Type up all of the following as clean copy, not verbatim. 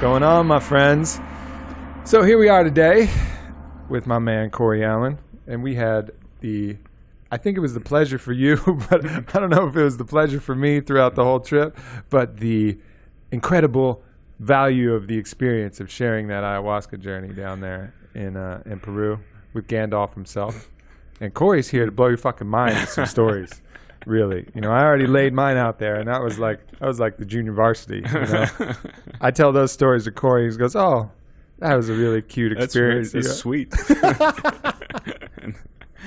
going on, my friends? So here we are today with my man Cory Allen, and we had I think it was the pleasure for you, but I don't know if it was the pleasure for me throughout the whole trip, but the incredible value of the experience of sharing that ayahuasca journey down there in Peru with Gandalf himself. And Cory's here to blow your fucking mind with some stories. Really, I already laid mine out there, and that was like the junior varsity. I tell those stories to Cory. He goes, "Oh, that was a really cute experience." That's sweet.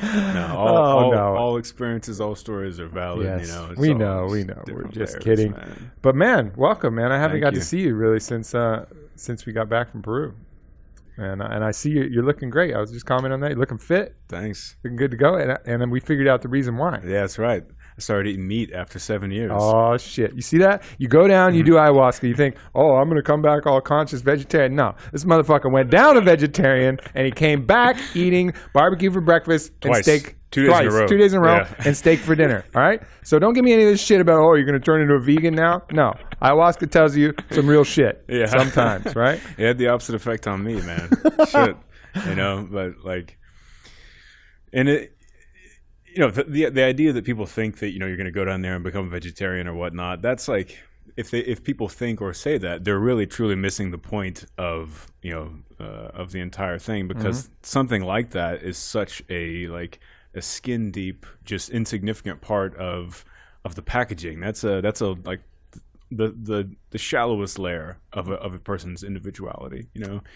All experiences, all stories are valid. Yes, we know. We're just kidding. Man. But man, welcome, man. I haven't got to see you really since we got back from Peru. And I see you're looking great. I was just commenting on that. You're looking fit. Thanks. Looking good to go. And then we figured out the reason why. Yeah, that's right. I started eating meat after 7 years. Oh, shit. You see that? You go down, you do ayahuasca. You think, oh, I'm going to come back all conscious vegetarian. No. This motherfucker went down a vegetarian, and he came back eating barbecue for breakfast and steak. 2 days in a row. 2 days in a row, and steak for dinner. All right? So don't give me any of this shit about, oh, you're going to turn into a vegan now? No. Ayahuasca tells you some real shit sometimes, right? It had the opposite effect on me, man. Shit. But like, and it, the idea that people think that, you're going to go down there and become a vegetarian or whatnot, that's like, if people think or say that, they're really truly missing the point of, of the entire thing, because something like that is such a skin deep, just insignificant part of the packaging. That's like the shallowest layer of a person's individuality,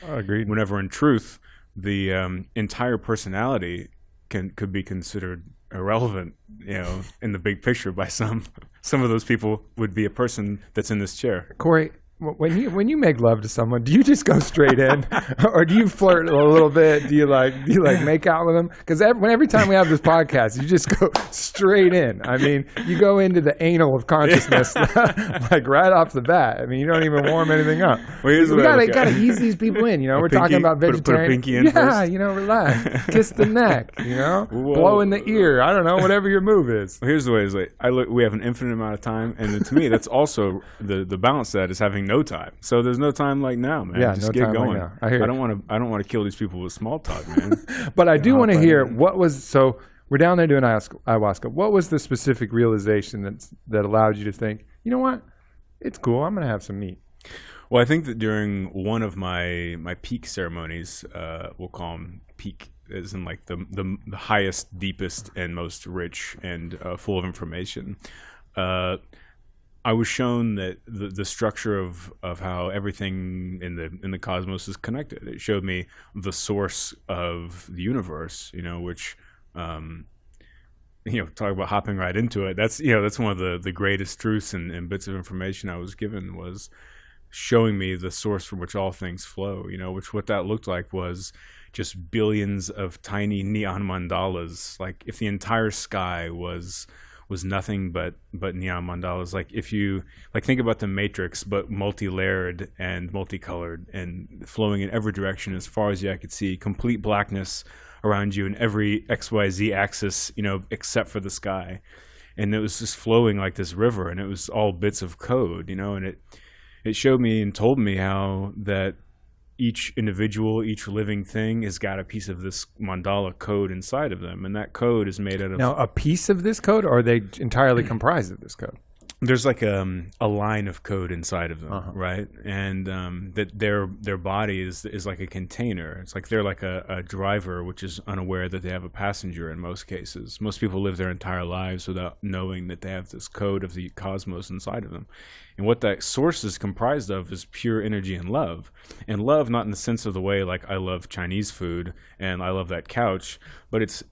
Agreed. Whenever in truth, the entire personality could be considered irrelevant, in the big picture by some of those people would be a person that's in this chair. Cory, when you make love to someone, do you just go straight in, or do you flirt a little bit? Do you make out with them? Because every time we have this podcast, you just go straight in. I mean, you go into the anal of consciousness, like right off the bat. I mean, you don't even warm anything up. Well, we gotta ease these people in. We're talking about vegetarian. Put a pinky in first. Relax, kiss the neck. Blow in the ear. I don't know, whatever your move is. Well, here's the way: we have an infinite amount of time, and to me, that's also the balance of that is having no time. So there's no time like now, man. Yeah, just no get time going. Like now. I hear. I don't want to kill these people with small talk, man. But I do want to hear so we're down there doing ayahuasca. What was the specific realization that allowed you to think, you know what, it's cool, I'm going to have some meat? Well, I think that during one of my peak ceremonies, we'll call them peak, as in like the highest, deepest, and most rich and full of information. I was shown that the structure of how everything in the cosmos is connected. It showed me the source of the universe, which, talk about hopping right into it. That's one of the greatest truths and bits of information I was given, was showing me the source from which all things flow, which what that looked like was just billions of tiny neon mandalas. Like if the entire sky was nothing but neon mandalas. Like if you think about the Matrix, but multi-layered and multicolored and flowing in every direction as far as the eye could see, complete blackness around you in every XYZ axis, except for the sky. And it was just flowing like this river, and it was all bits of code, and it showed me and told me how that each individual, each living thing has got a piece of this mandala code inside of them. And that code is made out of... Now, a piece of this code, or are they entirely comprised of this code? There's like a line of code inside of them, right? And that their body is like a container. It's like they're like a driver, which is unaware that they have a passenger in most cases. Most people live their entire lives without knowing that they have this code of the cosmos inside of them. And what that source is comprised of is pure energy and love. And love, not in the sense of the way like I love Chinese food and I love that couch, but it's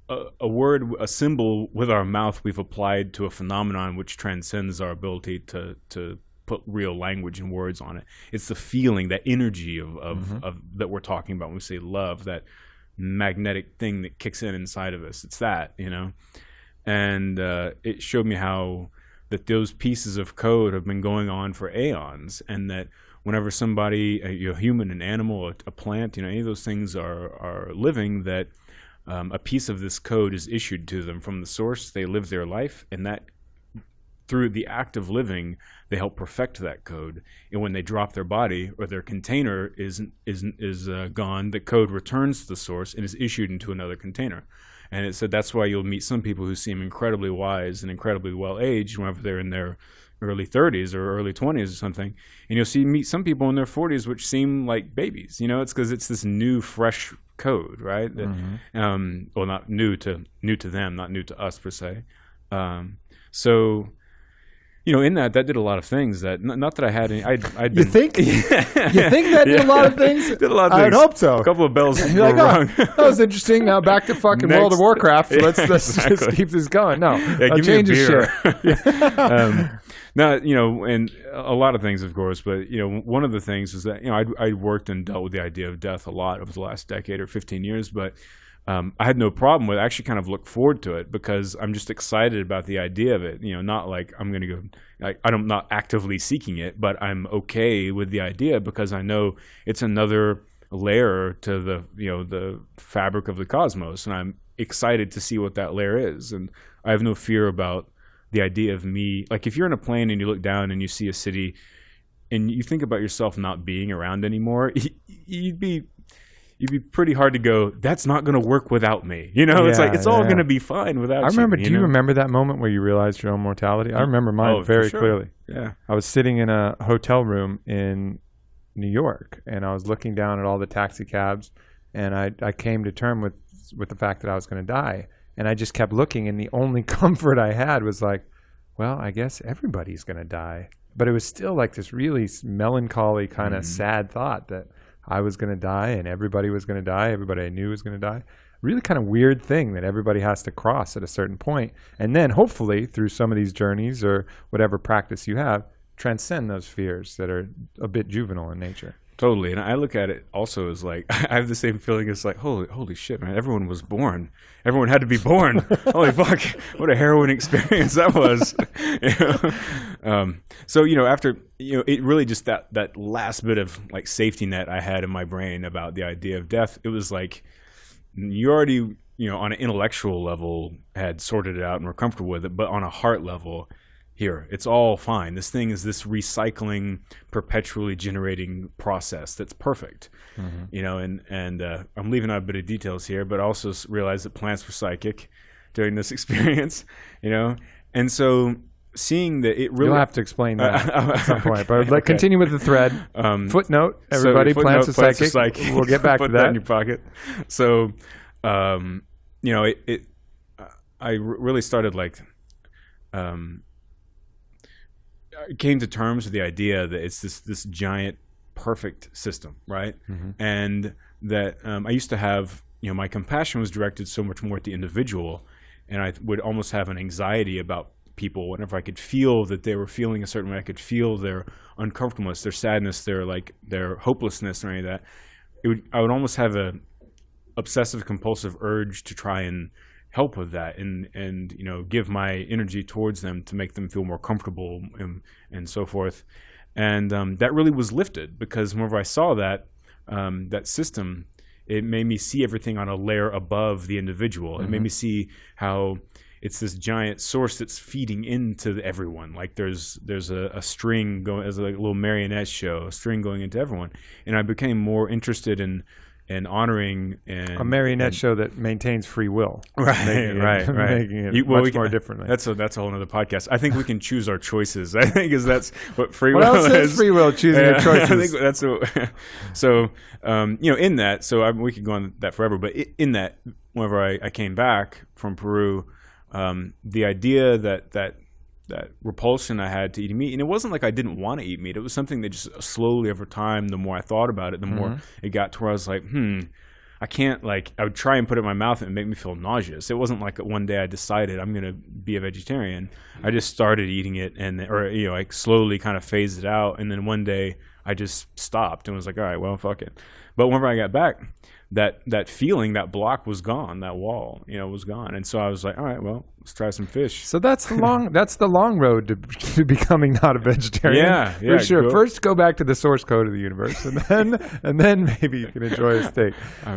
a word, a symbol with our mouth we've applied to a phenomenon which transcends our ability to put real language and words on it. It's the feeling, that energy of that we're talking about when we say love, that magnetic thing that kicks inside of us. It's that, and it showed me how that those pieces of code have been going on for aeons, and that whenever somebody, a human, an animal, a plant, any of those things are living, that a piece of this code is issued to them from the source. They live their life, and that through the act of living, they help perfect that code. And when they drop their body or their container is gone, the code returns to the source and is issued into another container. And it said that's why you'll meet some people who seem incredibly wise and incredibly well-aged whenever they're in their early 30s or early 20s or something. And you'll meet some people in their 40s which seem like babies. You know, it's because it's this new, fresh code, right? Well, not new to them, not new to us per se. So, you know, in that did a lot of things that not that I had any. I'd been, You think? You think that did a lot of things? Did a lot of things. I'd hope so. A couple of bells were You're like, wrong. that was interesting. Now back to fucking Next. World of Warcraft. Let's Exactly. just keep this going. No, Yeah, I'll give change me a the beer. shit. No, you know, and a lot of things, of course, but, you know, one of the things was that, you know, I'd worked and dealt with the idea of death a lot over the last decade or 15 years, but I had no problem with it. I actually kind of look forward to it because I'm just excited about the idea of it. You know, not like I'm going to go, I'm not actively seeking it, but I'm okay with the idea because I know it's another layer to the, you know, the fabric of the cosmos. And I'm excited to see what that layer is. And I have no fear about the idea of me. Like if you're in a plane and you look down and you see a city and you think about yourself not being around anymore, you'd be pretty hard to go, that's not going to work without me. You know, it's like, it's all going to be fine without you. I remember, do you remember that moment where you realized your own mortality? I remember mine very clearly. Yeah. I was sitting in a hotel room in New York and I was looking down at all the taxi cabs and I came to terms with the fact that I was going to die. And I just kept looking and the only comfort I had was like, well, I guess everybody's going to die. But it was still like this really melancholy kind of sad thought that I was going to die and everybody was going to die. Everybody I knew was going to die. Really kind of weird thing that everybody has to cross at a certain point. And then hopefully through some of these journeys or whatever practice you have, transcend those fears that are a bit juvenile in nature. Totally. And I look at it also as like, I have the same feeling as like, holy shit, man, everyone was born. Everyone had to be born. Holy fuck, what a harrowing experience that was. You know? So, you know, after, you know, it really just that last bit of like safety net I had in my brain about the idea of death, it was like, you already, you know, on an intellectual level had sorted it out and were comfortable with it, but on a heart level, here, it's all fine. This thing is this recycling, perpetually generating process that's perfect. You know, and I'm leaving out a bit of details here, but I also realized that plants were psychic during this experience, you know, and so seeing that it really... You'll have to explain that at some point, but let's continue with the thread. Footnote, everybody, plants are psychic. We'll get back to that. Put that in your pocket. So, you know, I really started like... I came to terms with the idea that it's this giant perfect system, right? And that I used to have, you know, my compassion was directed so much more at the individual, and I would almost have an anxiety about people whenever I could feel that they were feeling a certain way. I could feel their uncomfortableness, their sadness, their hopelessness, or any of that. I would almost have a obsessive compulsive urge to try and help with that and you know, give my energy towards them to make them feel more comfortable and so forth. And that really was lifted because whenever I saw that system, it made me see everything on a layer above the individual. It made me see how it's this giant source that's feeding into everyone. Like there's a string going, as a little marionette show, a string going into everyone. And I became more interested in honoring a marionette show that maintains free will, right, making it much more differently. That's a whole other podcast. I think we can choose our choices. I think that's what free will is. What else is free will? Choosing your choices. I think that's so. You know, in that, so we could go on that forever. But in that, whenever I came back from Peru, the idea that repulsion I had to eating meat, and it wasn't like I didn't want to eat meat. It was something that just slowly over time, the more I thought about it, the more it got to where I was like, I can't, like, I would try and put it in my mouth and it would make me feel nauseous. It wasn't like one day I decided I'm going to be a vegetarian. I just started eating it or you know, like slowly kind of phased it out. And then one day I just stopped and was like, all right, well, fuck it. But whenever I got back, that feeling, that block was gone, that wall, you know, was gone. And so I was like, all right, well, let's try some fish. So that's the long road to becoming not a vegetarian. Yeah, for sure. Cool. First, go back to the source code of the universe, and then maybe you can enjoy a steak. I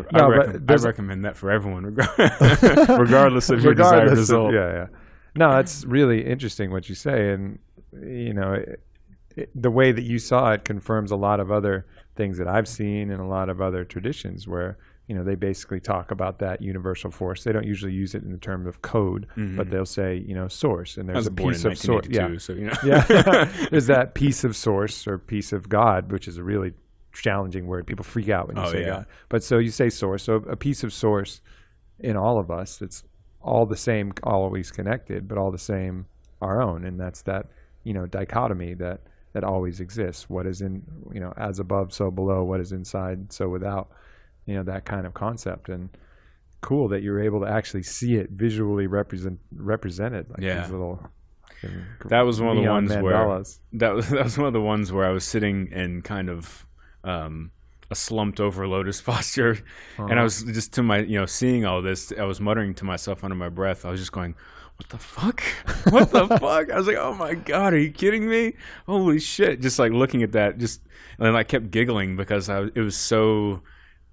recommend that for everyone, regardless of your desired result. Yeah. No, that's really interesting what you say, and the way that you saw it confirms a lot of other things that I've seen in a lot of other traditions where they basically talk about that universal force. They don't usually use it in the terms of code, but they'll say source, and there's a piece of source. Yeah, so there's that piece of source or piece of God, which is a really challenging word. People freak out when you say God, but so you say source. So a piece of source in all of us that's all the same, always connected, but all the same our own, and that's that dichotomy that always exists. What is in as above, so below. What is inside, so without. That kind of concept. And cool that you're able to actually see it visually represented, like these little. That was one of the ones mandalas. where that was one of the ones where I was sitting in kind of a slumped over lotus posture, and I was just to my seeing all this. I was muttering to myself under my breath. I was just going, what the fuck? What the fuck? I was like, oh my God, are you kidding me? Holy shit. Just like looking at that, and I kept giggling because it was so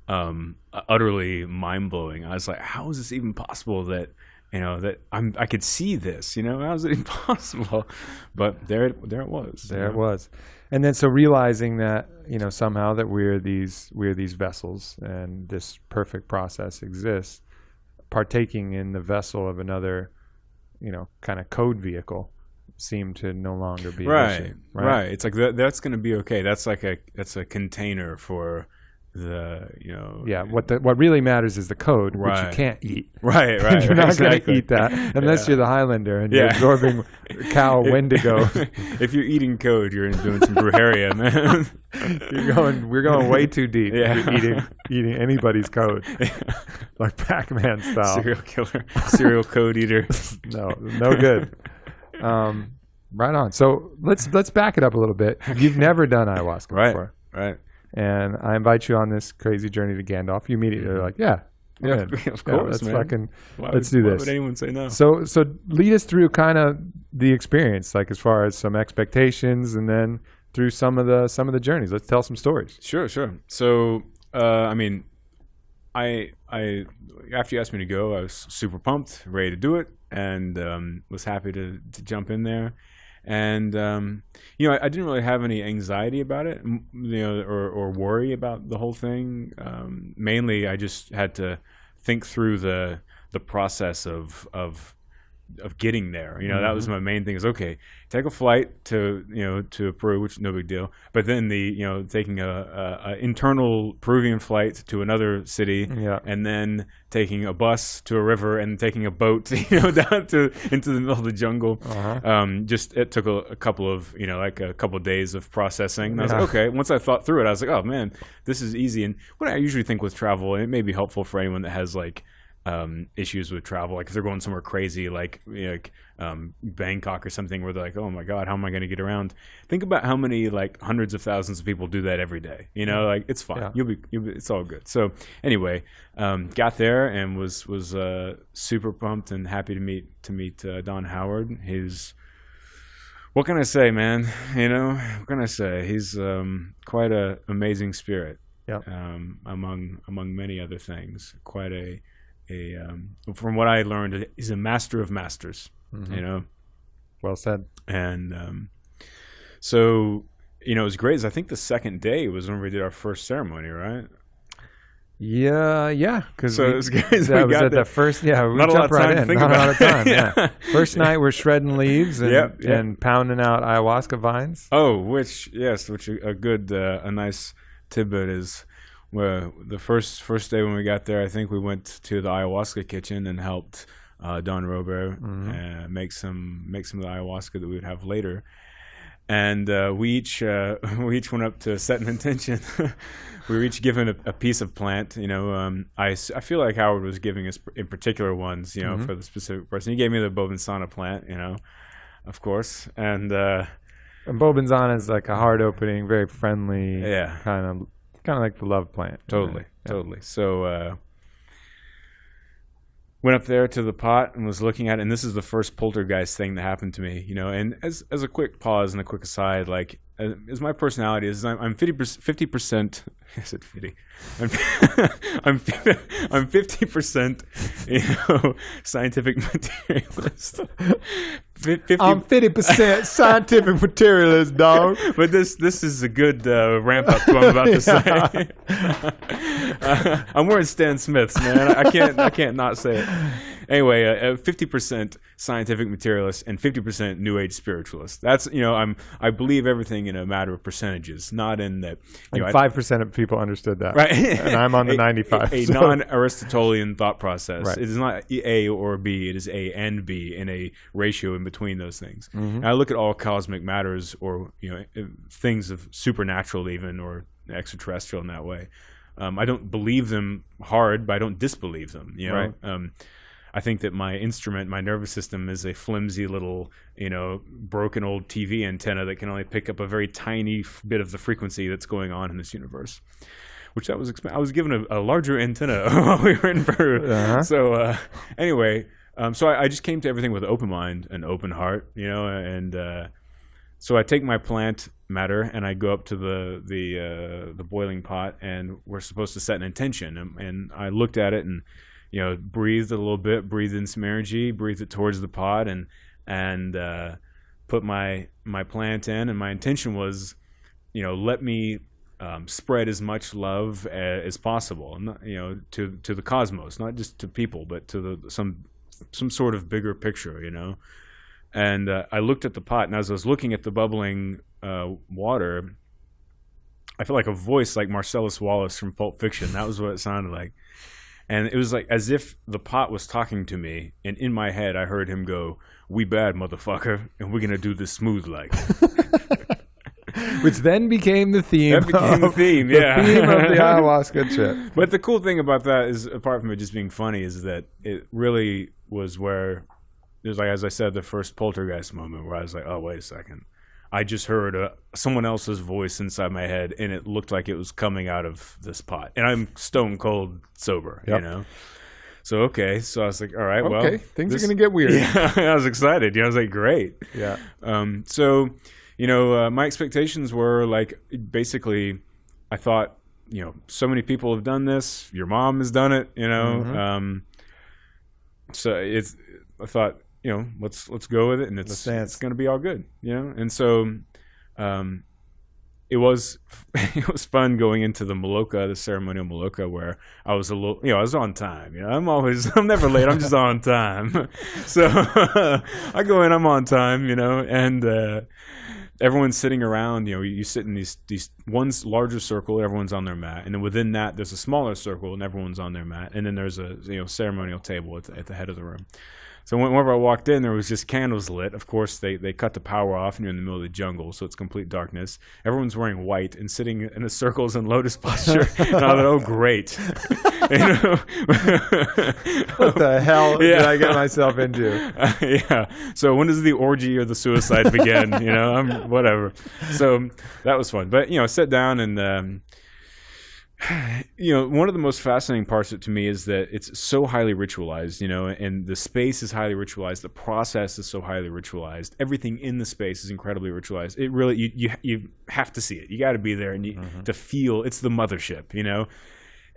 utterly mind-blowing. I was like, how is this even possible that that I could see this? How is it even possible? But there it was. It was. And then so realizing that somehow that we're these vessels, and this perfect process exists, partaking in the vessel of another kind of code vehicle seem to no longer be an issue, right. It's like that's going to be okay. That's a container for the what really matters is the code, which you can't eat. Right. You're not going to eat that unless you're the Highlander and you're absorbing cow wendigo. If you're eating code, you're doing some brujeria, man. We're going way too deep. You're eating anybody's code, like Pac-Man style. Serial killer, serial code eater. No good. Right on. So let's back it up a little bit. You've never done ayahuasca before, right? And I invite you on this crazy journey to Gandalf. You immediately are like, of course, man. Let's do this. Why would anyone say no? So lead us through kind of the experience, like as far as some expectations, and then through some of the journeys. Let's tell some stories. Sure. So, I mean, I after you asked me to go, I was super pumped, ready to do it, and was happy to jump in there. And I didn't really have any anxiety about it, or worry about the whole thing. Mainly, I just had to think through the process of getting there. That was my main thing. Is okay, take a flight to Peru, which is no big deal. But then taking a internal Peruvian flight to another city, and then taking a bus to a river, and taking a boat, down into the middle of the jungle. It took a couple of a couple of days of processing. And I was like, okay. Once I thought through it, I was like, oh man, this is easy. And what I usually think with travel, and it may be helpful for anyone that has issues with travel, like if they're going somewhere crazy, like Bangkok or something, where they're like, oh my God, how am I going to get around? Think about how many hundreds of thousands of people do that every day. It's fine. You'll be it's all good. So anyway, got there and was super pumped and happy to meet Don Howard. What can I say, man? What can I say? He's quite a amazing spirit. Among many other things, quite from what I learned, he's a master of masters. Well said. And so it was great. I think the second day was when we did our first ceremony, right? Yeah. Because it was great. That was at the first. Yeah, we jumped right in. Not a lot of time. Yeah. First night we're shredding leaves and pounding out ayahuasca vines. Oh, which a good a nice tidbit is. Well, the first day when we got there, I think we went to the ayahuasca kitchen and helped Don Robert make some of the ayahuasca that we would have later. And we each went up to set an intention. We were each given a piece of plant. I feel like Howard was giving us in particular ones, for the specific person. He gave me the Bobinsana plant, of course, and Bobinsana is like a heart opening, very friendly, kind of like the love plant. Totally. So went up there to the pot and was looking at it, and this is the first poltergeist thing that happened to me, and as a quick pause and a quick aside, like as my personality is, I'm 50%. I said 50. I'm 50%, scientific materialist. I'm 50% scientific materialist, dog. But this is a good ramp up to what I'm about to say. I'm wearing Stan Smiths, man. I can't not say it. Anyway, 50% scientific materialist and 50% New Age spiritualist. That's I believe everything in a matter of percentages, not in that. 5% of people understood that, right? And I'm on the 95. A non-Aristotelian thought process. Right. It is not A or B. It is A and B in a ratio in between those things. Mm-hmm. And I look at all cosmic matters, or things of supernatural, even, or extraterrestrial in that way. I don't believe them hard, but I don't disbelieve them. Right. I think that my instrument, my nervous system, is a flimsy little, broken old TV antenna that can only pick up a very tiny bit of the frequency that's going on in this universe. Which I was given a larger antenna while we were in Peru. Uh-huh. So anyway, so I just came to everything with an open mind, an open heart, and so I take my plant matter and I go up to the boiling pot, and we're supposed to set an intention, and I looked at it and breathed a little bit, breathed in some energy, breathed it towards the pot, and put my plant in, and my intention was, let me spread as much love as possible, to the cosmos, not just to people, but to some sort of bigger picture, And I looked at the pot, and as I was looking at the bubbling water, I felt like a voice like Marcellus Wallace from Pulp Fiction. That was what it sounded like. And it was like as if the pot was talking to me, and in my head I heard him go, "We bad, motherfucker, and we're gonna do this smooth like." Which then became the theme. That became the theme, yeah. The theme of the ayahuasca trip. But the cool thing about that is, apart from it just being funny, is that it really was where it was like, as I said, the first poltergeist moment where I was like, "Oh, wait a second. I just heard someone else's voice inside my head, and it looked like it was coming out of this pot." And I'm stone cold sober, Yep. So, okay. So I was like, all right, well. Okay, things are going to get weird. Yeah, I was excited. I was like, great. Yeah. So, my expectations were like, basically, I thought, so many people have done this. Your mom has done it, Mm-hmm. So I thought, let's go with it, and it's going to be all good, And so, it was fun going into the Maloka, the ceremonial Maloka, where I was a little, I was on time. I'm never late. I'm just on time. So I go in, I'm on time, and everyone's sitting around. You sit in these one's larger circle, everyone's on their mat, and then within that there's a smaller circle, and everyone's on their mat, and then there's a ceremonial table at the head of the room. So whenever I walked in, there was just candles lit. Of course, they cut the power off, and you're in the middle of the jungle, so it's complete darkness. Everyone's wearing white and sitting in a circles in lotus posture. And I thought, oh, great. What the hell did I get myself into? Yeah. So when does the orgy or the suicide begin? Whatever. So that was fun. But, I sat down and... one of the most fascinating parts of it to me is that it's so highly ritualized, and the space is highly ritualized. The process is so highly ritualized. Everything in the space is incredibly ritualized. It really, you have to see it. You got to be there and to feel it's the mothership,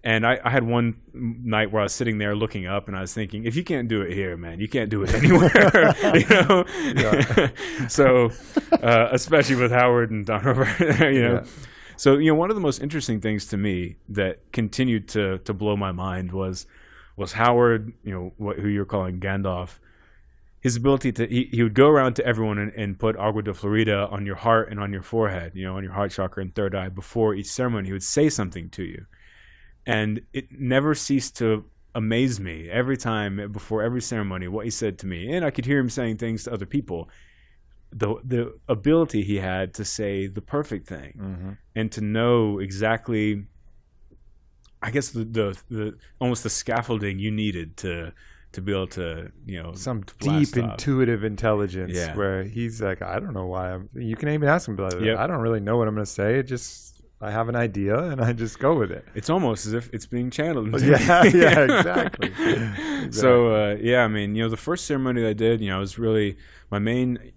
And I had one night where I was sitting there looking up, and I was thinking, if you can't do it here, man, you can't do it anywhere, Yeah. So, especially with Howard and Don Robert, Yeah. So, one of the most interesting things to me that continued to blow my mind was Howard, who you're calling Gandalf, his ability to, he would go around to everyone and put agua de Florida on your heart and on your forehead, on your heart chakra and third eye before each ceremony. He would say something to you. And it never ceased to amaze me every time before every ceremony, what he said to me. And I could hear him saying things to other people. The ability he had to say the perfect thing and to know exactly, I guess the almost the scaffolding you needed to be able to some deep intuitive intelligence where he's like, I don't know why you can even ask him about it. Yep. I don't really know what I'm going to say. I have an idea and I just go with it. It's almost as if it's being channeled. Yeah, exactly. So the first ceremony that I did, was really my main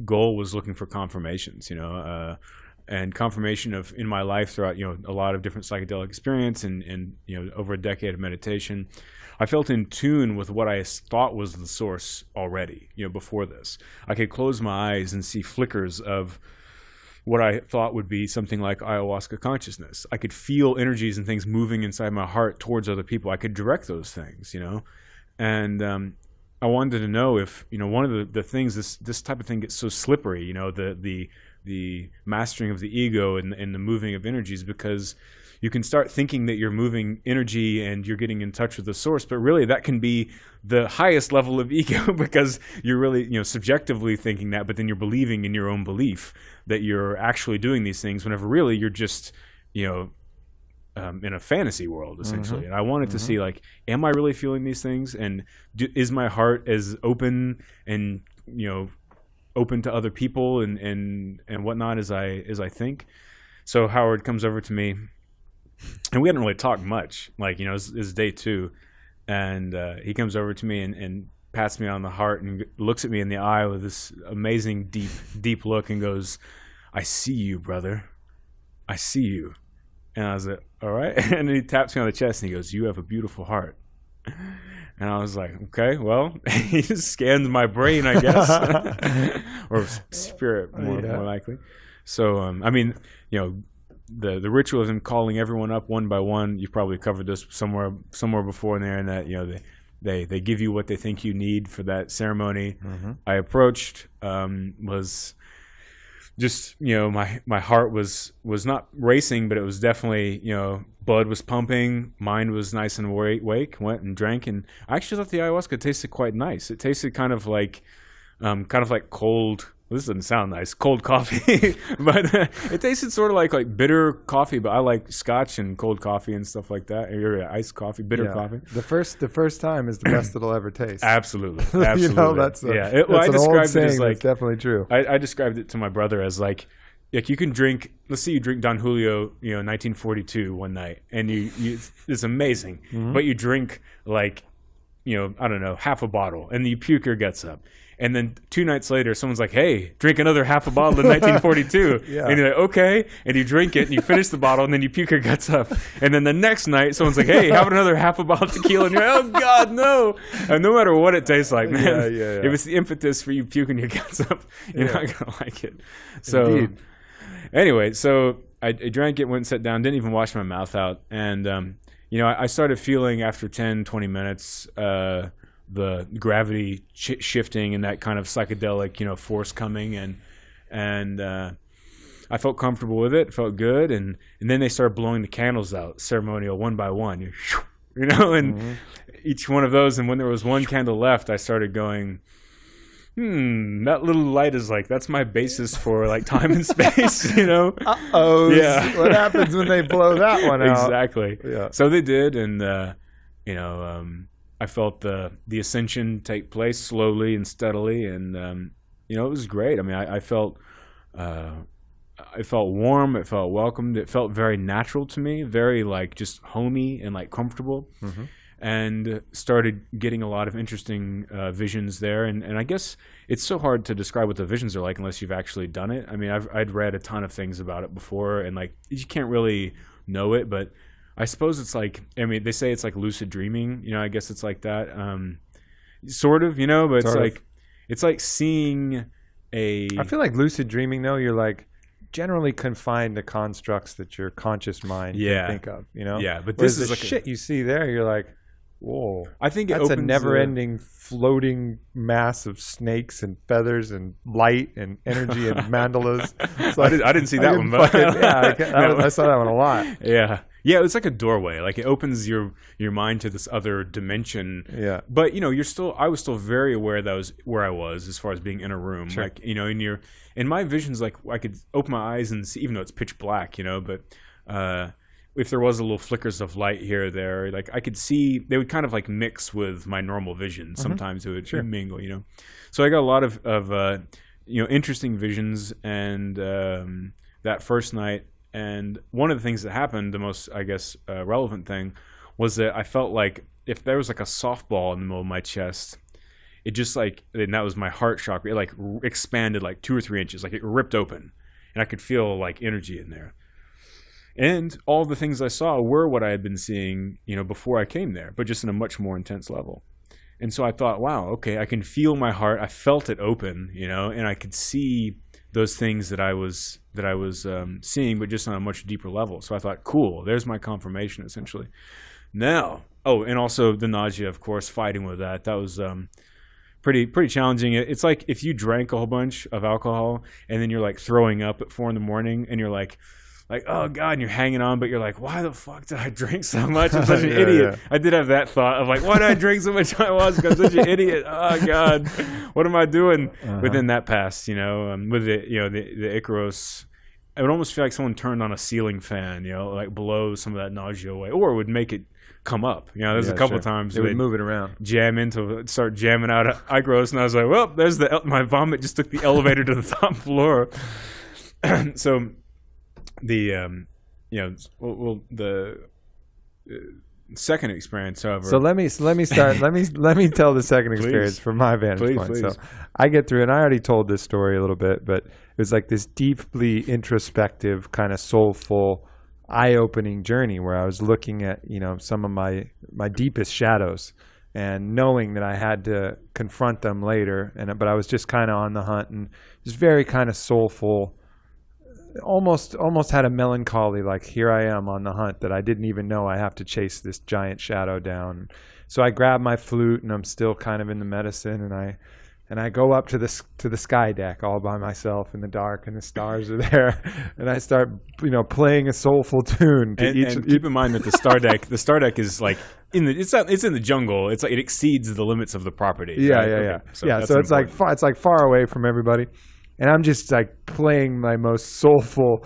goal was looking for confirmations, and confirmation of in my life throughout, a lot of different psychedelic experience and over a decade of meditation. I felt in tune with what I thought was the source already, before this. I could close my eyes and see flickers of what I thought would be something like ayahuasca consciousness. I could feel energies and things moving inside my heart towards other people. I could direct those things, and I wanted to know if, one of the things, this type of thing gets so slippery, the mastering of the ego and the moving of energies, because you can start thinking that you're moving energy and you're getting in touch with the source, but really that can be the highest level of ego because you're really, subjectively thinking that, but then you're believing in your own belief that you're actually doing these things whenever really you're just, in a fantasy world, essentially. Mm-hmm. And I wanted to see, am I really feeling these things? And is my heart as open and, open to other people and whatnot as I think? So Howard comes over to me, and we hadn't really talked much. It's day 2, and he comes over to me and pats me on the heart and looks at me in the eye with this amazing deep look and goes, "I see you, brother. I see you." And I was like, "All right." And then he taps me on the chest and he goes, "You have a beautiful heart." And I was like, "Okay, well," he just scanned my brain, I guess, or spirit, more likely. So, the ritual of him calling everyone up one by one, you've probably covered this somewhere before in there, and that they give you what they think you need for that ceremony. Mm-hmm. I approached, was just, my heart was not racing, but it was definitely, blood was pumping, mind was nice and awake, went and drank, and I actually thought the ayahuasca tasted quite nice. It tasted kind of like cold. Well, this doesn't sound nice, cold coffee, but it tasted sort of like bitter coffee. But I like Scotch and cold coffee and stuff like that. Or iced coffee, bitter coffee. The first time is the best it'll ever taste. Absolutely. That's that's I described it as it's definitely true. I described it to my brother as like you can drink. Let's say you drink Don Julio, 1942 one night, and you it's amazing. Mm-hmm. But you drink I don't know, half a bottle, and you puke your guts up. And then 2 nights later, someone's like, "Hey, drink another half a bottle of 1942." Yeah. And you're like, "Okay." And you drink it, and you finish the bottle, and then you puke your guts up. And then the next night, someone's like, "Hey, have another half a bottle of tequila." And you're like, "Oh, God, no." And no matter what it tastes like, man, if it's the impetus for you puking your guts up, you're not going to like it. So Indeed. Anyway, so I drank it, went and sat down, didn't even wash my mouth out. And, I started feeling after 10, 20 minutes the gravity shifting and that kind of psychedelic, force coming, and I felt comfortable with it, felt good, and then they started blowing the candles out, ceremonial, one by one, and mm-hmm. each one of those, and when there was one candle left, I started going, that little light is that's my basis for time and space, Uh-oh. Yeah. What happens when they blow that one out? Exactly. Yeah. So they did, and I felt the ascension take place slowly and steadily, and it was great. I mean, I felt warm. It felt welcomed. It felt very natural to me, very just homey and comfortable, mm-hmm. and started getting a lot of interesting visions there. And I guess it's so hard to describe what the visions are like unless you've actually done it. I mean, I'd read a ton of things about it before, and you can't really know it, but I suppose it's they say it's lucid dreaming, I guess it's like that, sort of, but it's like seeing I feel like lucid dreaming, though, you're generally confined to constructs that your conscious mind can think of, Yeah, but this is shit you see there, you're like, whoa. I think that's a never-ending floating mass of snakes and feathers and light and energy and mandalas. I didn't see that one, but I saw that one a lot. Yeah. Yeah, it's like a doorway. It opens your mind to this other dimension. Yeah. But I was still very aware that was where I was as far as being in a room. Sure. In my visions, I could open my eyes and see, even though it's pitch black, but if there was a little flickers of light here or there, I could see they would kind of mix with my normal vision. Mm-hmm. Sometimes it would mingle, So I got a lot of interesting visions, and that first night. And one of the things that happened, the most, I guess, relevant thing, was that I felt like if there was a softball in the middle of my chest, it just like, and that was my heart chakra. It like expanded like 2 or 3 inches, like it ripped open, and I could feel like energy in there. And all the things I saw were what I had been seeing, before I came there, but just in a much more intense level. And so I thought, wow, okay, I can feel my heart. I felt it open, and I could see those things that I was seeing, but just on a much deeper level. So I thought, cool, there's my confirmation, essentially. Now, and also the nausea, of course, fighting with that. That was pretty challenging. It's like if you drank a whole bunch of alcohol and then you're like throwing up at 4 a.m. and you're like, oh God, and you're hanging on, but you're like, why the fuck did I drink so much? I'm such an idiot. Yeah. I did have that thought of like, why did I drink so much ayahuasca? I'm such an idiot. Oh God, what am I doing? Within that pass, with the Icaros, it would almost feel like someone turned on a ceiling fan, like blow some of that nausea away, or it would make it come up. There's a couple of times they would move it around, start jamming out Icaros, and I was like, well, there's my vomit just took the elevator to the top floor. So. The second experience, however. So let me start. let me tell the second experience from my vantage point. Please. So I get through, and I already told this story a little bit, but it was like this deeply introspective, kind of soulful, eye-opening journey where I was looking at some of my deepest shadows, and knowing that I had to confront them later, but I was just kind of on the hunt, and just very kind of soulful. Almost had a melancholy, like here I am on the hunt that I didn't even know I have to chase this giant shadow down. So I grab my flute, and I'm still kind of in the medicine, and I go up to the sky deck all by myself in the dark, and the stars are there, and I start playing a soulful tune. And keep in mind that the star deck is like it's in the jungle. It's like it exceeds the limits of the property. Yeah, right? yeah, okay. yeah. So it's like far away from everybody. And I'm just like playing my most soulful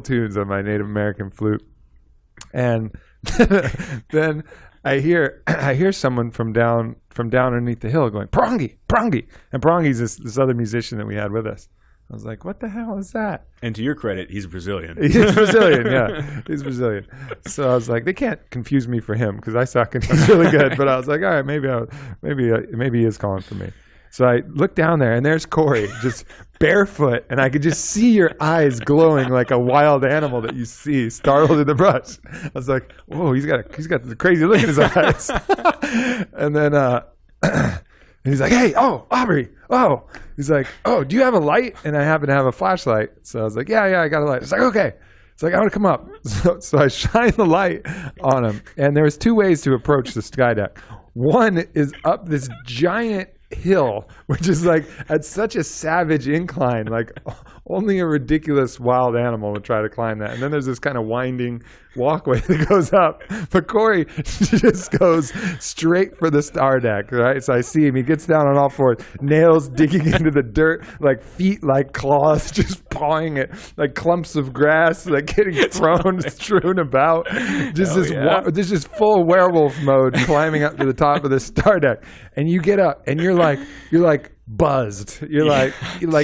tunes on my Native American flute, and then I hear someone from down underneath the hill going "Prongi, Prongi," and Prongi's this other musician that we had with us. I was like, "What the hell is that?" And to your credit, he's Brazilian. He's Brazilian, yeah, he's Brazilian. So I was like, they can't confuse me for him because I suck and he's really good. But I was like, all right, maybe he is calling for me. So I look down there, and there's Cory, just barefoot, and I could just see your eyes glowing like a wild animal that you see startled in the brush. I was like, whoa, he's got the crazy look in his eyes. And then and he's like, hey, Aubrey, he's like, do you have a light? And I happen to have a flashlight. So I was like, yeah, I got a light. It's like, okay. It's like, I want to come up. So I shine the light on him, and there was 2 ways to approach the sky deck. One is up this giant hill, which is like at such a savage incline, like only a ridiculous wild animal would try to climb that. And then there's this kind of winding walkway that goes up, but Cory just goes straight for the star deck, right? So I see him, he gets down on all fours, nails digging into the dirt, like feet like claws, just pawing it, like clumps of grass, like getting thrown, strewn about, just this is full werewolf mode, climbing up to the top of the star deck. And you get up, and you're like buzzed. You're like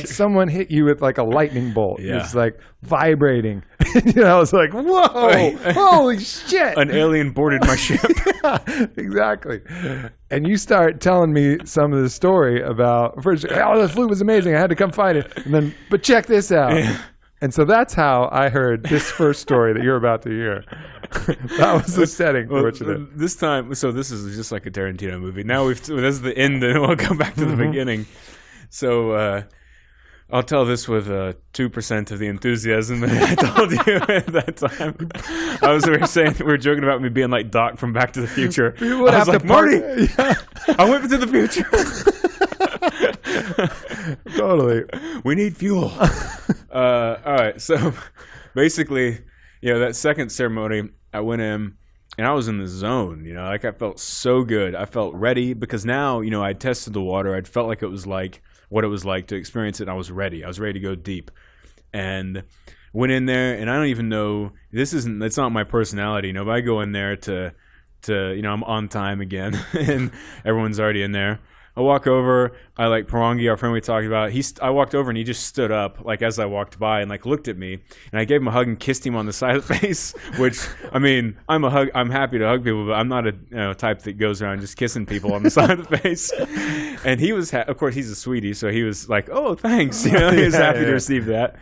someone hit you with like a lightning bolt. Yeah. It's like vibrating. I was like, whoa, holy shit. An alien boarded my ship. Yeah, exactly. And you start telling me some of the story about, first, the flute was amazing, I had to come find it. And then, but check this out. Yeah. And so that's how I heard this first story that you're about to hear. That was the setting for which it is. This time, so this is just like a Tarantino movie. Now this is the end, and we'll come back to the beginning. So I'll tell this with 2% of the enthusiasm that I told you at that time. We were joking about me being like Doc from Back to the Future. I was like, Marty, I went to the future. Totally. We need fuel. All right. So basically, that second ceremony, I went in and I was in the zone, like I felt so good. I felt ready because now, I tested the water. I felt like it was like what it was like to experience it. And I was ready. I was ready to go deep and went in there. And I don't even know, it's not my personality. But I go in there to I'm on time again and everyone's already in there. I walk over. I like Parangi, our friend we talked about. I walked over and he just stood up like as I walked by and like looked at me. And I gave him a hug and kissed him on the side of the face. Which I mean, I'm happy to hug people, but I'm not a type that goes around just kissing people on the side of the face. And he was, of course, he's a sweetie, so he was like, "Oh, thanks." You know, he was happy to receive that.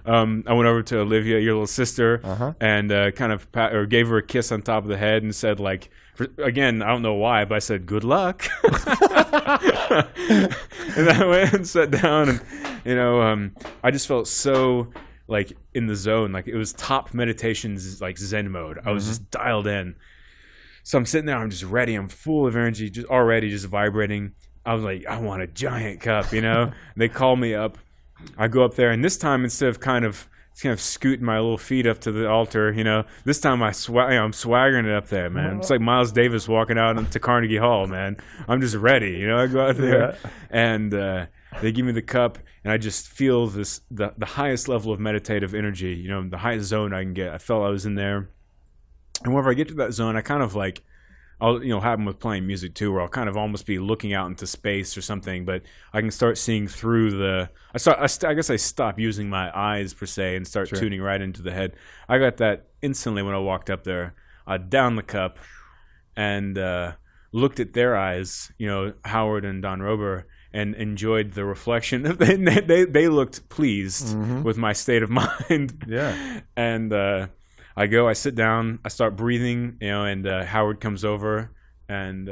I went over to Olivia, your little sister, and kind of gave her a kiss on top of the head and said like. Again, I don't know why, but I said, "Good luck." And I went and sat down, and I just felt so like in the zone, like it was top meditation's like Zen mode. I was just dialed in. So I'm sitting there, I'm just ready, I'm full of energy, just vibrating. I was like, I want a giant cup, They call me up. I go up there, and this time instead of kind of scooting my little feet up to the altar, this time I'm swaggering it up there, man. It's like Miles Davis walking out into Carnegie Hall, man. I'm just ready, I go out there, and they give me the cup, and I just feel the highest level of meditative energy, the highest zone I can get. I felt I was in there, and whenever I get to that zone, I kind of like, I'll happen with playing music too, where I'll kind of almost be looking out into space or something, but I can start seeing through I guess I stop using my eyes per se and start tuning right into the head. I got that instantly when I walked up there. I downed the cup and looked at their eyes, Howard and Don Rober, and enjoyed the reflection. They looked pleased with my state of mind. Yeah. And I sit down, I start breathing, and Howard comes over and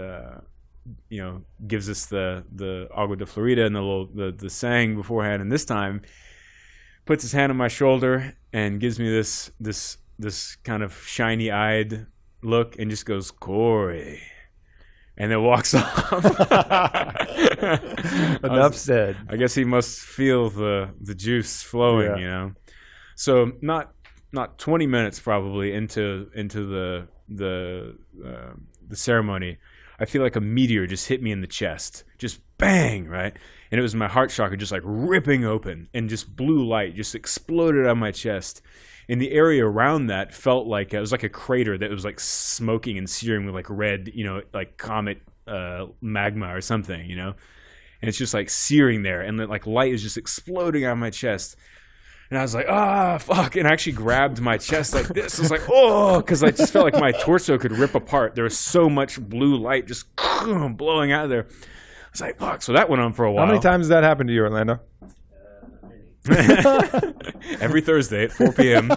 gives us the agua de Florida and the sang beforehand, and this time puts his hand on my shoulder and gives me this kind of shiny eyed look and just goes, "Cory," and then walks off. Enough said. I guess he must feel the juice flowing, So not 20 minutes probably into the ceremony, I feel like a meteor just hit me in the chest, just bang, right? And it was my heart chakra just like ripping open, and just blue light just exploded out of my chest. And the area around that felt like it was like a crater that was like smoking and searing with like red, like comet magma or something, and it's just like searing there, and like light is just exploding out of my chest. And I was like, fuck. And I actually grabbed my chest like this. I was like, oh, because I just felt like my torso could rip apart. There was so much blue light just blowing out of there. I was like, fuck. So that went on for a while. How many times has that happened to you, Orlando? Every Thursday at 4 p.m.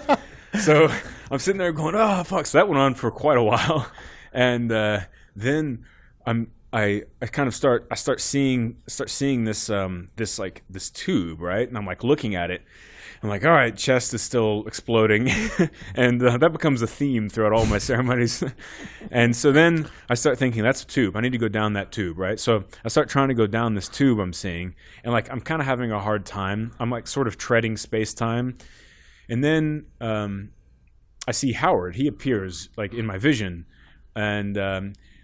So I'm sitting there going, oh, fuck. So that went on for quite a while. And then I kind of start seeing this this tube, right? And I'm like looking at it. I'm like, all right, chest is still exploding. And that becomes a theme throughout all my ceremonies. And so then I start thinking, that's a tube. I need to go down that tube, right? So I start trying to go down this tube I'm seeing. And like I'm kind of having a hard time. I'm like sort of treading space-time. And then I see Howard. He appears like in my vision. And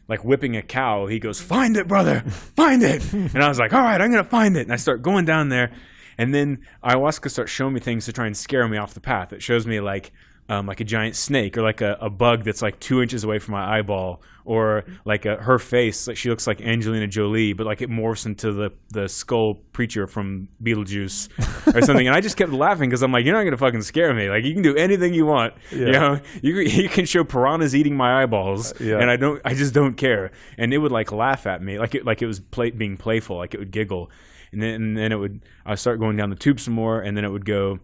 like whipping a cow, he goes, "Find it, brother, find it." And I was like, all right, I'm going to find it. And I start going down there. And then Ayahuasca starts showing me things to try and scare me off the path. It shows me like a giant snake, or like a bug that's like 2 inches away from my eyeball, or like her face, like she looks like Angelina Jolie, but like it morphs into the skull preacher from Beetlejuice or something. And I just kept laughing because I'm like, you're not gonna fucking scare me. Like you can do anything you want. Yeah. You can show piranhas eating my eyeballs, and I just don't care. And it would like laugh at me, like it was being playful, like it would giggle. And then I start going down the tube some more, and then it would go,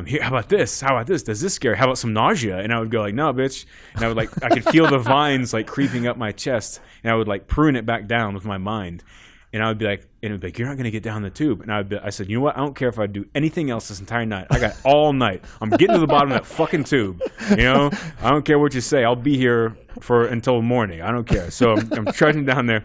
here, how about this? How about this? Does this scare? How about some nausea? And I would go like, no, bitch. And I would like, I could feel the vines like creeping up my chest, and I would like prune it back down with my mind. And I would be like, you're not going to get down the tube. And I said, you know what? I don't care if I do anything else this entire night. I got all night. I'm getting to the bottom of that fucking tube. I don't care what you say. I'll be here until morning. I don't care. So I'm trudging down there.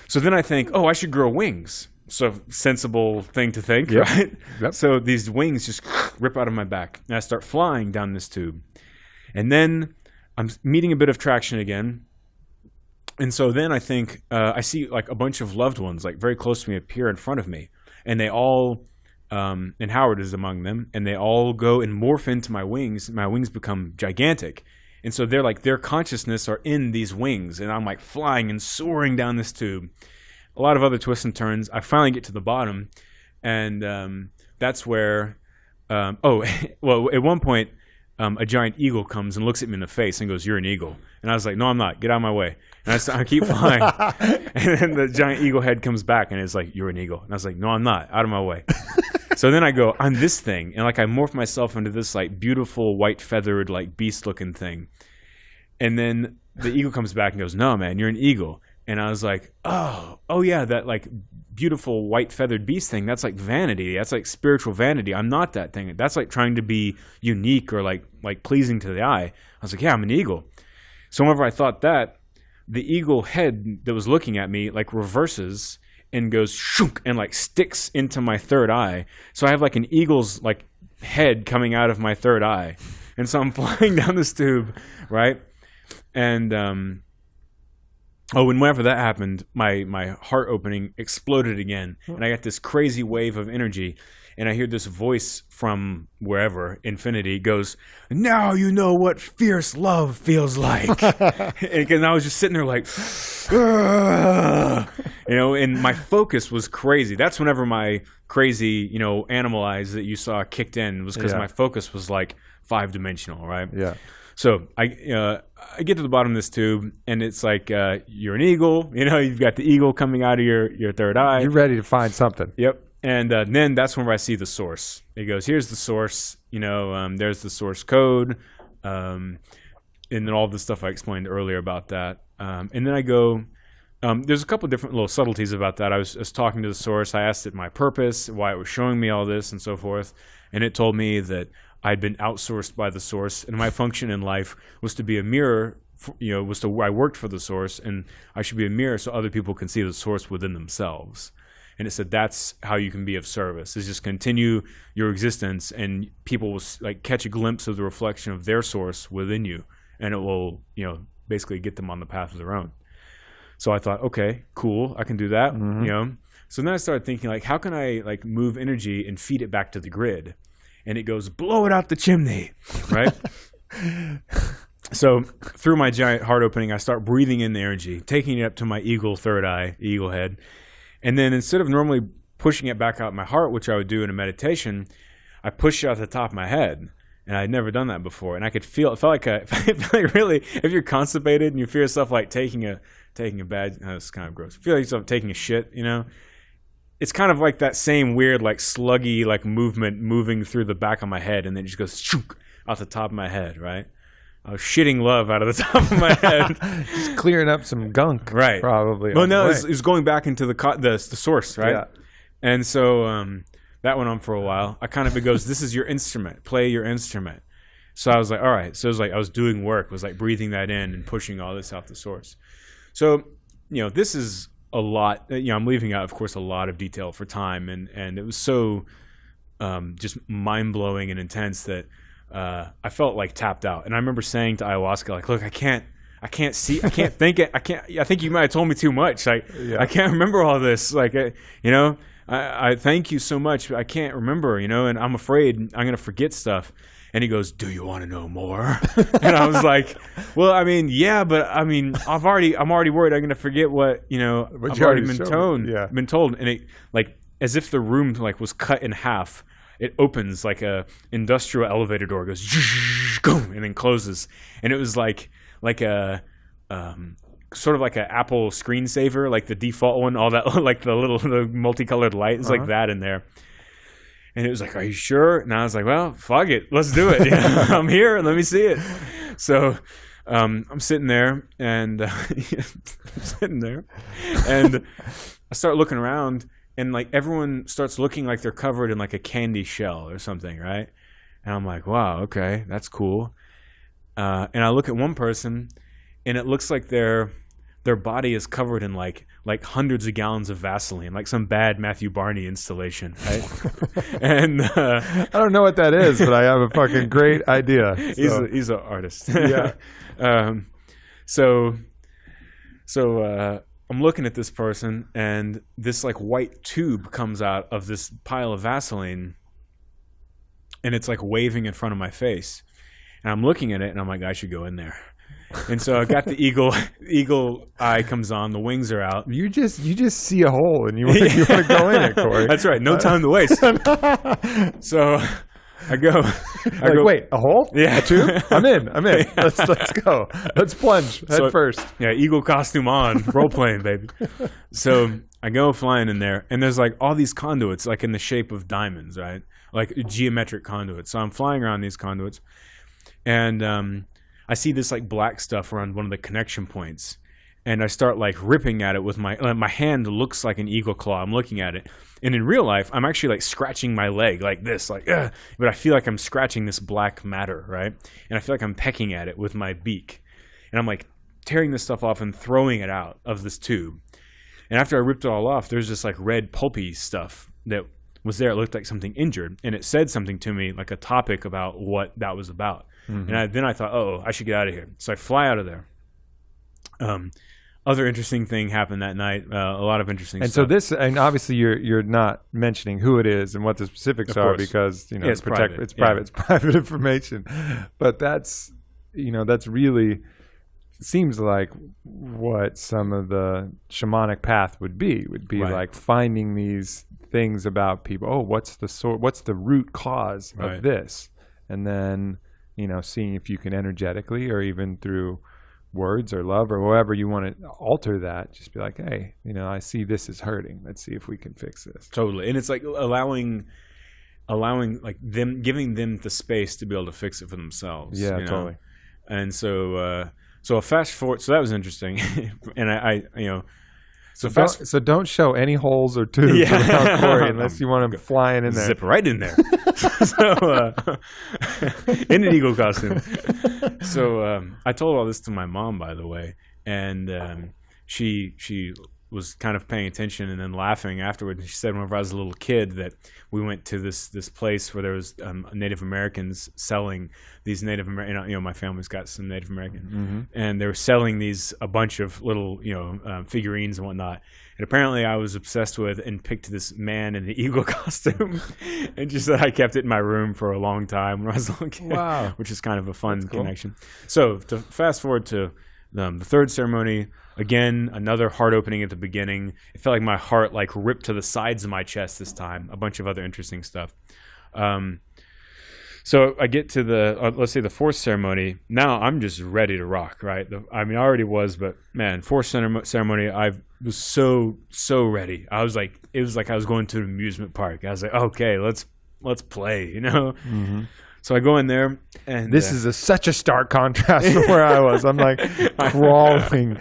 So then I think, I should grow wings. So sensible thing to think, right? Yep. So these wings just rip out of my back, and I start flying down this tube. And then I'm meeting a bit of traction again. And so then I think I see like a bunch of loved ones like very close to me appear in front of me. And they all, and Howard is among them, and they all go and morph into my wings. My wings become gigantic. And so they're like, their consciousness are in these wings. And I'm like flying and soaring down this tube. a lot of other twists and turns. I finally get to the bottom, and that's where, well, at one point, a giant eagle comes and looks at me in the face and goes, "You're an eagle." And I was like, "No, I'm not. Get out of my way." And I keep flying. And then the giant eagle head comes back and it's like, "You're an eagle." And I was like, "No, I'm not. Out of my way." So then I go, "I'm this thing." And like I morph myself into this like beautiful white feathered like beast looking thing. And then the eagle comes back and goes, "No, man, you're an eagle." And I was like, oh yeah, that like beautiful white feathered beast thing, that's like vanity. That's like spiritual vanity. I'm not that thing. That's like trying to be unique or like pleasing to the eye. I was like, yeah, I'm an eagle. So whenever I thought that, the eagle head that was looking at me like reverses and goes shook and like sticks into my third eye. So I have like an eagle's like head coming out of my third eye. And so I'm flying down this tube, right? And and whenever that happened, my heart opening exploded again. And I got this crazy wave of energy. And I hear this voice from wherever, infinity, goes, "Now you know what fierce love feels like." And I was just sitting there like, and my focus was crazy. That's whenever my crazy, animal eyes that you saw kicked in, was because my focus was like 5-dimensional, right? Yeah. So I get to the bottom of this tube, and it's like, you're an eagle. You've got the eagle coming out of your third eye. You're ready to find something. Yep. And then that's whenever I see the source. It goes, here's the source. There's the source code, and then all the stuff I explained earlier about that. And then I go, there's a couple different little subtleties about that. I was talking to the source. I asked it my purpose, why it was showing me all this, and so forth. And it told me that I'd been outsourced by the source, and my function in life was to be a mirror. I worked for the source, and I should be a mirror so other people can see the source within themselves. And it said that's how you can be of service, is just continue your existence, and people will like catch a glimpse of the reflection of their source within you, and it will basically get them on the path of their own. So I thought, okay, cool, I can do that. Mm-hmm. So then I started thinking, like, how can I like move energy and feed it back to the grid? And it goes, blow it out the chimney, right? So through my giant heart opening, I start breathing in the energy, taking it up to my eagle third eye, eagle head. And then instead of normally pushing it back out my heart, which I would do in a meditation, I push it out the top of my head. And I'd never done that before. And I could feel, it felt like really, if you're constipated and you feel yourself like taking a bad, it's kind of gross. You feel like yourself taking a shit, It's kind of like that same weird, like sluggy, like moving through the back of my head, and then it just goes shook out the top of my head, right? I was shitting love out of the top of my head, just clearing up some gunk, right? Probably. Well, no, it was going back into the source, right? Yeah. And so that went on for a while. It goes, this is your instrument. Play your instrument. So I was like, all right. So it was like I was doing work. It was like breathing that in and pushing all this out the source. So this is a lot, I'm leaving out, of course, a lot of detail for time, and it was so just mind-blowing and intense that I felt like tapped out. And I remember saying to Ayahuasca, like, look, I can't see, I can't think it, I think you might have told me too much. Like, I can't remember all this. Like, I thank you so much, but I can't remember, and I'm afraid I'm going to forget stuff. And he goes, do you want to know more? And I was like, well, I mean, yeah, but I mean, I'm already worried I'm going to forget what, I've already been told. And it, like, as if the room like was cut in half, it opens like a industrial elevator door, goes, and then closes. And it was like a, sort of like an Apple screensaver, like the default one, all that, like the multicolored light is like that in there. And it was like, are you sure? And I was like, well, fuck it. Let's do it. I'm here. Let me see it. So I'm sitting there and I start looking around, and like everyone starts looking like they're covered in like a candy shell or something, right? And I'm like, wow, okay, that's cool. And I look at one person, and it looks like their body is covered in like hundreds of gallons of Vaseline, like some bad Matthew Barney installation, right? And I don't know what that is, but I have a fucking great idea. So. He's an artist. Yeah. So I'm looking at this person, and this like white tube comes out of this pile of Vaseline, and it's like waving in front of my face. And I'm looking at it, and I'm like, I should go in there. And so I got the eagle eye comes on, the wings are out. You just see a hole and you want to go in it, Cory. That's right. No time to waste. So I go. Wait, a hole? Yeah. A tube? I'm in. Let's go. Let's plunge head first. Yeah, eagle costume on, role playing, baby. So I go flying in there, and there's like all these conduits, like in the shape of diamonds, right? Like geometric conduits. So I'm flying around these conduits, and I see this like black stuff around one of the connection points, and I start like ripping at it with my hand. Looks like an eagle claw. I'm looking at it, and in real life, I'm actually like scratching my leg like this, like, ugh. But I feel like I'm scratching this black matter, right? And I feel like I'm pecking at it with my beak, and I'm like tearing this stuff off and throwing it out of this tube. And after I ripped it all off, there's this like red pulpy stuff that was there. It looked like something injured, and it said something to me, like a topic about what that was about. Mm-hmm. And then I thought, oh, I should get out of here. So I fly out of there. Other interesting thing happened that night. A lot of interesting stuff. And obviously you're not mentioning who it is and what the specifics are because it's private. It's private. It's private information. But that's really seems like what some of the shamanic path would be right. Like finding these things about people. Oh, what's the root cause of this, and then seeing if you can energetically or even through words or love or however you want to alter that, just be like, hey, I see this is hurting. Let's see if we can fix this. Totally. And it's like allowing like them, giving them the space to be able to fix it for themselves. Yeah, totally. And so a fast forward. So that was interesting. And I So don't show any holes or tubes around Cory unless you want him flying in there. Zip right in there. So in an eagle costume. So I told all this to my mom, by the way, and she was kind of paying attention and then laughing afterwards. She said whenever I was a little kid that we went to this place where there was Native Americans selling these Native American, my family's got some Native American, and they were selling a bunch of little, figurines and whatnot. And apparently I was obsessed with and picked this man in the eagle costume and just I kept it in my room for a long time when I was a little kid, wow. Which is kind of a fun connection. So to fast forward to the third ceremony, again, another heart opening at the beginning. It felt like my heart like ripped to the sides of my chest this time. A bunch of other interesting stuff. So I get to let's say the fourth ceremony. Now I'm just ready to rock, right? I already was, but man, fourth ceremony, I was so ready. It was like I was going to an amusement park. I was like, okay, let's play, Mm-hmm. So I go in there, and this is such a stark contrast from where I was. I'm like crawling,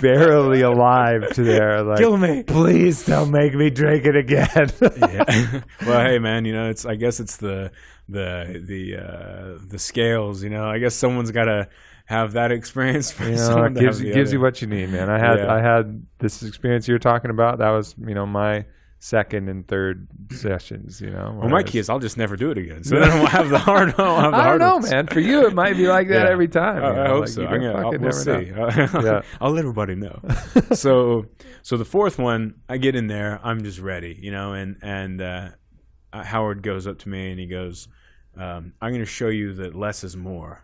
barely alive to there. Like, kill me, please don't make me drink it again. Yeah. Well, hey, man, I guess it's the scales. I guess someone's got to have that experience. For it gives you what you need, man. I had this experience you're talking about. That was my second and third sessions, Well, my key is I'll just never do it again. So then I won't have the hard. I don't know, man. For you, it might be like that every time. I hope so. We'll see. I'll let everybody know. So the fourth one, I get in there. I'm just ready, and Howard goes up to me and he goes, I'm going to show you that less is more.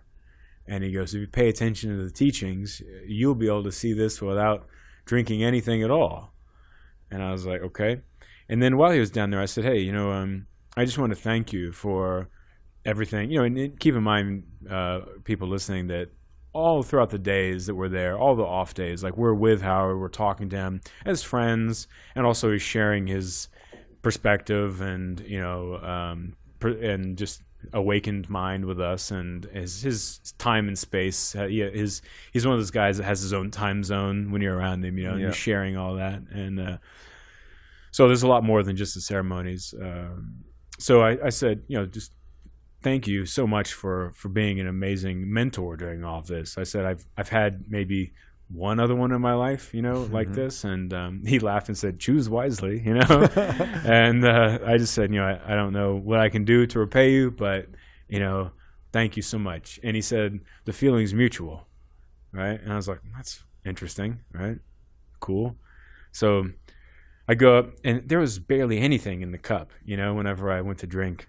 And he goes, if you pay attention to the teachings, you'll be able to see this without drinking anything at all. And I was like, okay. And then while he was down there, I said, hey, I just want to thank you for everything. And keep in mind, people listening, that all throughout the days that we're there, all the off days, like we're with Howard, we're talking to him as friends, and also he's sharing his perspective and, and just awakened mind with us and his time and space. He's one of those guys that has his own time zone when you're around him, and you're sharing all that. And so there's a lot more than just the ceremonies. So I said, just thank you so much for being an amazing mentor during all of this. I said, I've had maybe one other one in my life, like this. And he laughed and said, choose wisely, And I just said, I don't know what I can do to repay you, but, thank you so much. And he said, the feeling's mutual, right? And I was like, that's interesting, right? Cool. So I go up, and there was barely anything in the cup, whenever I went to drink.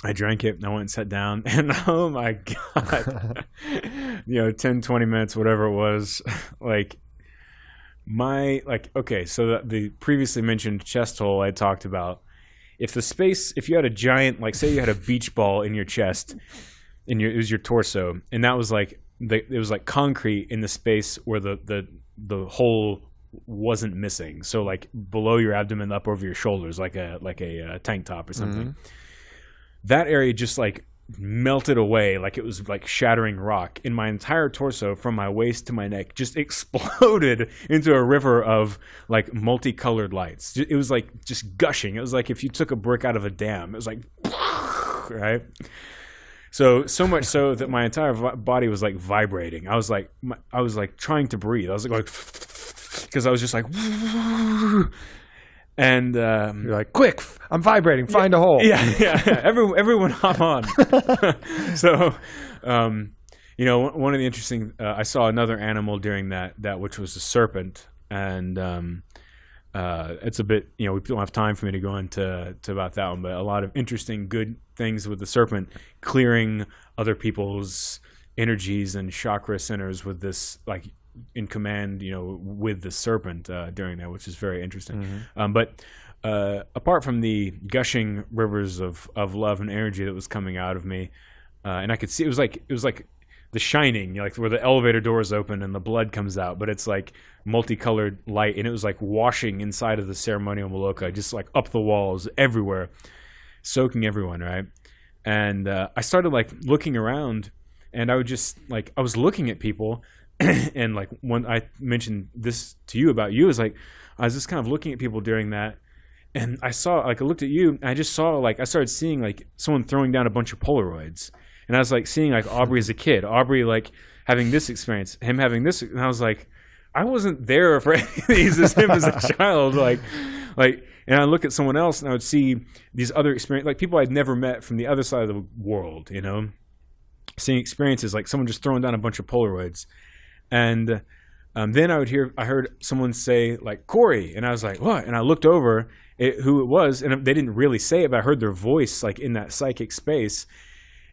I drank it, and I went and sat down, and oh my God. 10, 20 minutes, whatever it was. Okay, so the previously mentioned chest hole I talked about, if you had a giant, like say you had a beach ball in your chest, it was your torso, and that was like, it was like concrete in the space where the hole wasn't missing. So like below your abdomen, up over your shoulders, like a tank top or something. Mm-hmm. That area just like melted away, like it was like shattering rock, and my entire torso from my waist to my neck just exploded into a river of like multicolored lights. It was like just gushing. It was like if you took a brick out of a dam. It was like right. So much so that my entire body was like vibrating. I was like trying to breathe. I was like because I was just like. And you're like, quick! I'm vibrating. Find a hole. Yeah. Everyone hop on. So, one of the interesting. I saw another animal during that which was a serpent, and it's a bit. We don't have time for me to go into about that one, but a lot of interesting, good things with the serpent, clearing other people's energies and chakra centers with this like. In command, with the serpent during that, which is very interesting. Mm-hmm. But apart from the gushing rivers of love and energy that was coming out of me, and I could see it was like The Shining, like where the elevator doors open and the blood comes out, but it's like multicolored light, and it was like washing inside of the ceremonial maloka, just like up the walls everywhere, soaking everyone, right? And I started like looking around, and I was looking at people. And like when I mentioned this to you about you, is like I was just kind of looking at people during that, and I looked at you, and I just saw I started seeing like someone throwing down a bunch of Polaroids, and I was like seeing like Aubrey as a kid, Aubrey like having this experience, him having this, and I was like, I wasn't there for any of these as him as a child, like, and I look at someone else, and I would see these other experiences, like people I'd never met from the other side of the world, seeing experiences like someone just throwing down a bunch of Polaroids. And then I heard someone say like Cory, and I was like, what? And I looked over who it was, and they didn't really say it, but I heard their voice like in that psychic space.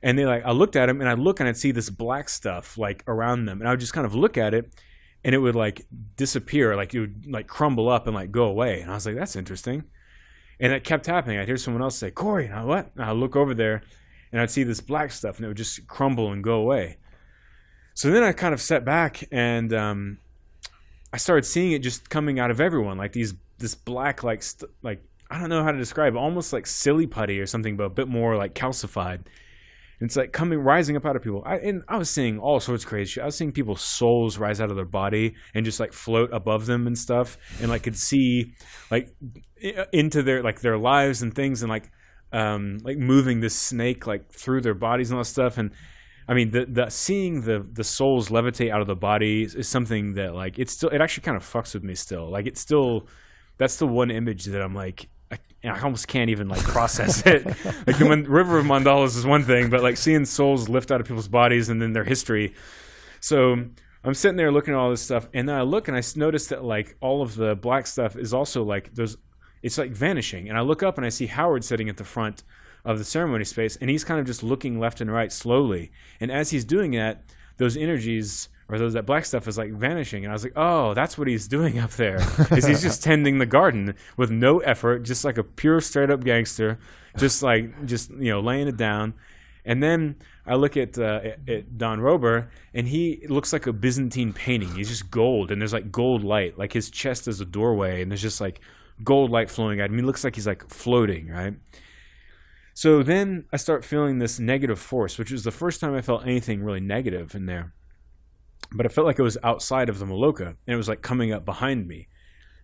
And I looked at him, and I'd see this black stuff like around them, and I would just kind of look at it, and it would like disappear, like it would like crumble up and like go away. And I was like, that's interesting. And it kept happening. I'd hear someone else say Cory, and I'd look over there, and I'd see this black stuff, and it would just crumble and go away. So then I kind of sat back, and I started seeing it just coming out of everyone, like this black, like I don't know how to describe it, almost like silly putty or something, but a bit more like calcified. And it's like rising up out of people. I was seeing all sorts of crazy shit. I was seeing people's souls rise out of their body and just like float above them and stuff, and like could see like into their lives and things, and like moving this snake like through their bodies and all that stuff. And I mean, the seeing the souls levitate out of the body is something that like it actually kind of fucks with me still. Like that's the one image that I'm like I almost can't even like process it. Like the River of Mandalas is one thing, but like seeing souls lift out of people's bodies and then their history. So I'm sitting there looking at all this stuff, and then I look and I notice that like all of the black stuff is also like it's like vanishing. And I look up and I see Howard sitting at the front of the ceremony space, and he's kind of just looking left and right slowly. And as he's doing that, those energies or that black stuff is like vanishing. And I was like, oh, that's what he's doing up there. Is he's just tending the garden with no effort, just like a pure straight up gangster, just laying it down. And then I look at Don Rober, and he looks like a Byzantine painting. He's just gold, and there's like gold light, like his chest is a doorway, and there's just like gold light flowing at him. He looks like he's like floating, right? So then I start feeling this negative force, which was the first time I felt anything really negative in there. But I felt like it was outside of the Maloka, and it was like coming up behind me.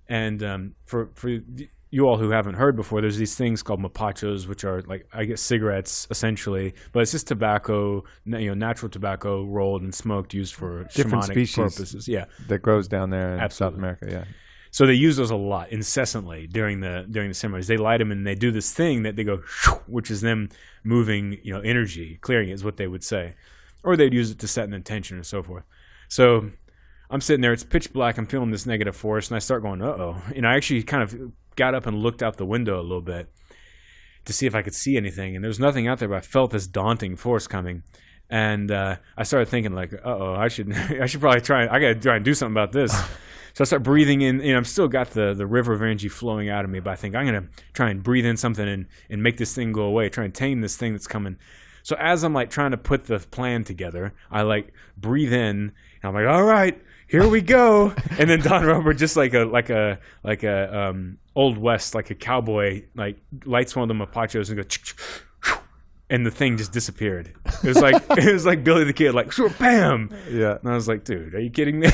And for you all who haven't heard before, there's these things called mapachos, which are like, I guess, cigarettes essentially, but it's just tobacco, natural tobacco rolled and smoked, used for different shamanic species purposes. Yeah, that grows down there in Absolutely. South America. Yeah. So they use those a lot, incessantly during the ceremonies. They light them, and they do this thing that they go, which is them moving, energy, clearing it is what they would say, or they'd use it to set an intention or so forth. So I'm sitting there, it's pitch black, I'm feeling this negative force, and I start going, uh-oh. And I actually kind of got up and looked out the window a little bit to see if I could see anything, and there was nothing out there, but I felt this daunting force coming. And I started thinking like, I should probably try. I got to try and do something about this. So I start breathing in. I'm still got the river of energy flowing out of me, but I think I'm gonna try and breathe in something and make this thing go away. Try and tame this thing that's coming. So as I'm like trying to put the plan together, I like breathe in. And I'm like, all right, here we go. And then Don Robert, just like a Old West, like a cowboy, like lights one of the mapachos and goes. And the thing just disappeared. It was like Billy the Kid, like bam. Yeah. And I was like, dude, are you kidding me?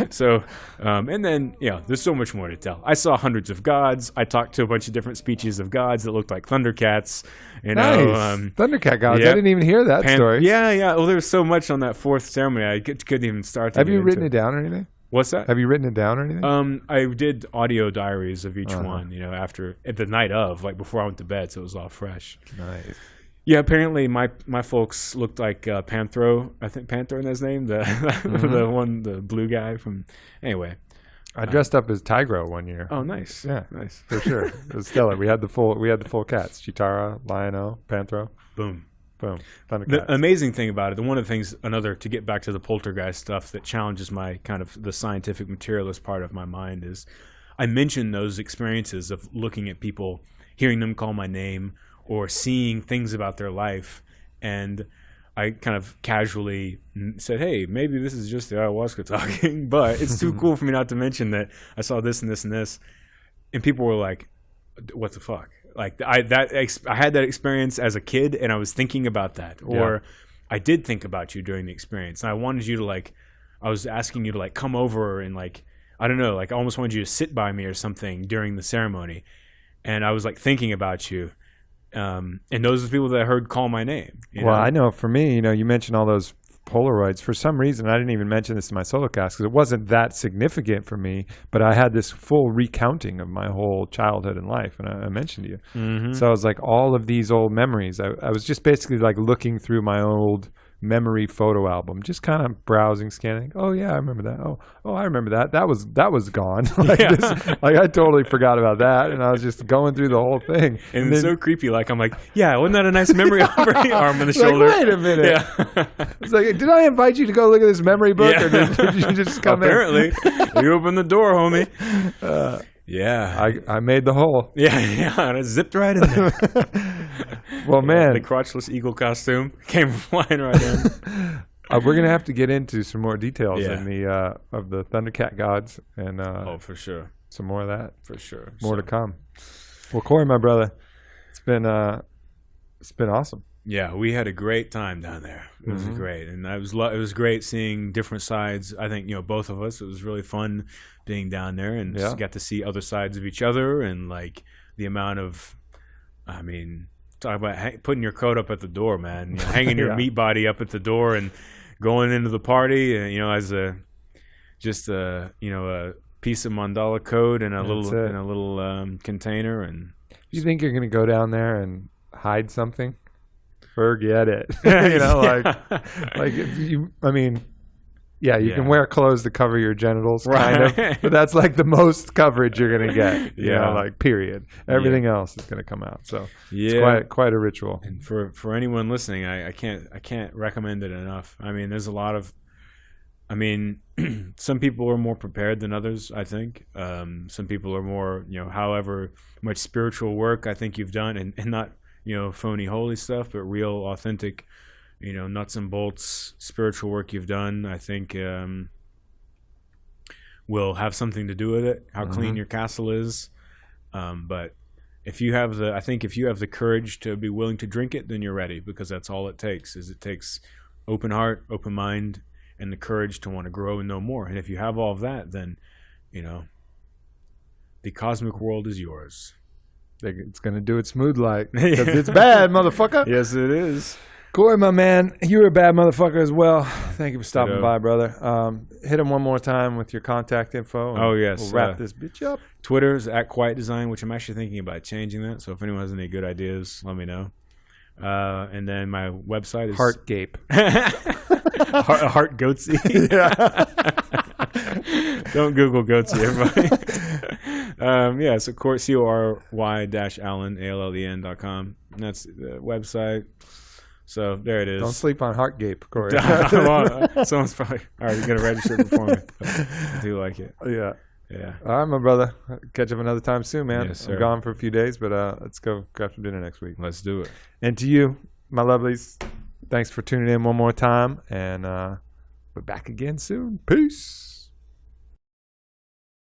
So, and then there's so much more to tell. I saw hundreds of gods. I talked to a bunch of different species of gods that looked like thundercats. Nice. Thundercat gods. I didn't even hear that story. Yeah. Well, there was so much on that fourth ceremony. I couldn't even start. Have you written it down or anything? What's that? Have you written it down or anything? I did audio diaries of each one, at the night of, like before I went to bed, so it was all fresh. Nice. Yeah, apparently my folks looked like Panthro. I think Panthro is his name, the blue guy from. Anyway, I dressed up as Tigro one year. Oh, nice. Yeah, nice for sure. It was stellar. We had the full cats: Chitara, Lion-O, Panthro. Boom. The amazing thing about it, one of the things, to get back to the poltergeist stuff that challenges my kind of the scientific materialist part of my mind is, I mentioned those experiences of looking at people, hearing them call my name, or seeing things about their life, and I kind of casually said, hey, maybe this is just the ayahuasca talking, but it's too cool for me not to mention that I saw this and this and this, and people were like, what the fuck? Like I had that experience as a kid, and I was thinking about that, or I did think about you during the experience, and I wanted you to I was asking you to come over and I don't know, I almost wanted you to sit by me or something during the ceremony, and I was thinking about you, and those are the people that I heard call my name. I know for me, you mentioned all those Polaroids. For some reason, I didn't even mention this in my solo cast because it wasn't that significant for me, but I had this full recounting of my whole childhood and life, and I mentioned to you. Mm-hmm. So I was like, all of these old memories. I was just basically looking through my old memory photo album, just kind of browsing, scanning. Oh yeah, I remember that. Oh, I remember that. That was gone. I totally forgot about that, and I was just going through the whole thing. And it's so creepy. I'm like, yeah, wasn't that a nice memory? Aubrey? Arm on the shoulder. Wait a minute. Yeah. It's did I invite you to go look at this memory book, or did you just come Apparently, you opened the door, homie. Yeah. I made the hole. Yeah, and it zipped right in there. Well, man. The crotchless eagle costume came flying right in. We're going to have to get into some more details in of the Thundercat gods. And for sure. Some more of that. For sure. More to come. Well, Cory, my brother, it's been awesome. Yeah, we had a great time down there. It was great, and it was great seeing different sides. I think both of us. It was really fun being down there, and just got to see other sides of each other, and the amount of, talk about putting your coat up at the door, man. Hanging your meat body up at the door and going into the party, as a piece of mandala code and a little container. And you think you're gonna go down there and hide something? Forget it. You can wear clothes to cover your genitals, kind of, but that's the most coverage you're gonna get. Period. Everything else is gonna come out. So it's quite a ritual. And for anyone listening, I can't recommend it enough. There's a lot of, some people are more prepared than others. I think some people are more, however much spiritual work I think you've done, and not phony holy stuff, but real authentic, nuts and bolts spiritual work you've done, I think will have something to do with it, how clean your castle is. But if you have the courage to be willing to drink it, then you're ready, because that's all it takes. It takes open heart, open mind, and the courage to want to grow and know more. And if you have all of that, then the cosmic world is yours. It's going to do it smooth because it's bad, motherfucker. Yes, it is. Cory, my man, you're a bad motherfucker as well. Thank you for stopping by, brother. Hit him one more time with your contact info. Yes. We'll wrap this bitch up. Twitter's @QuietDesign, which I'm actually thinking about changing that. So if anyone has any good ideas, let me know. And then my website is Heartgape. Heart Goatsy. Don't Google Goatsy, everybody. So Cory-Allen, ALLEN.com. That's the website. So there it is. Don't sleep on Heartgape, Cory. Someone's probably already going to register before me. I do like it. Yeah. Yeah. All right, my brother. Catch up another time soon, man. Yes, sir. I'm gone for a few days, but let's go grab some dinner next week. Let's do it. And to you, my lovelies, thanks for tuning in one more time. And we're back again soon. Peace.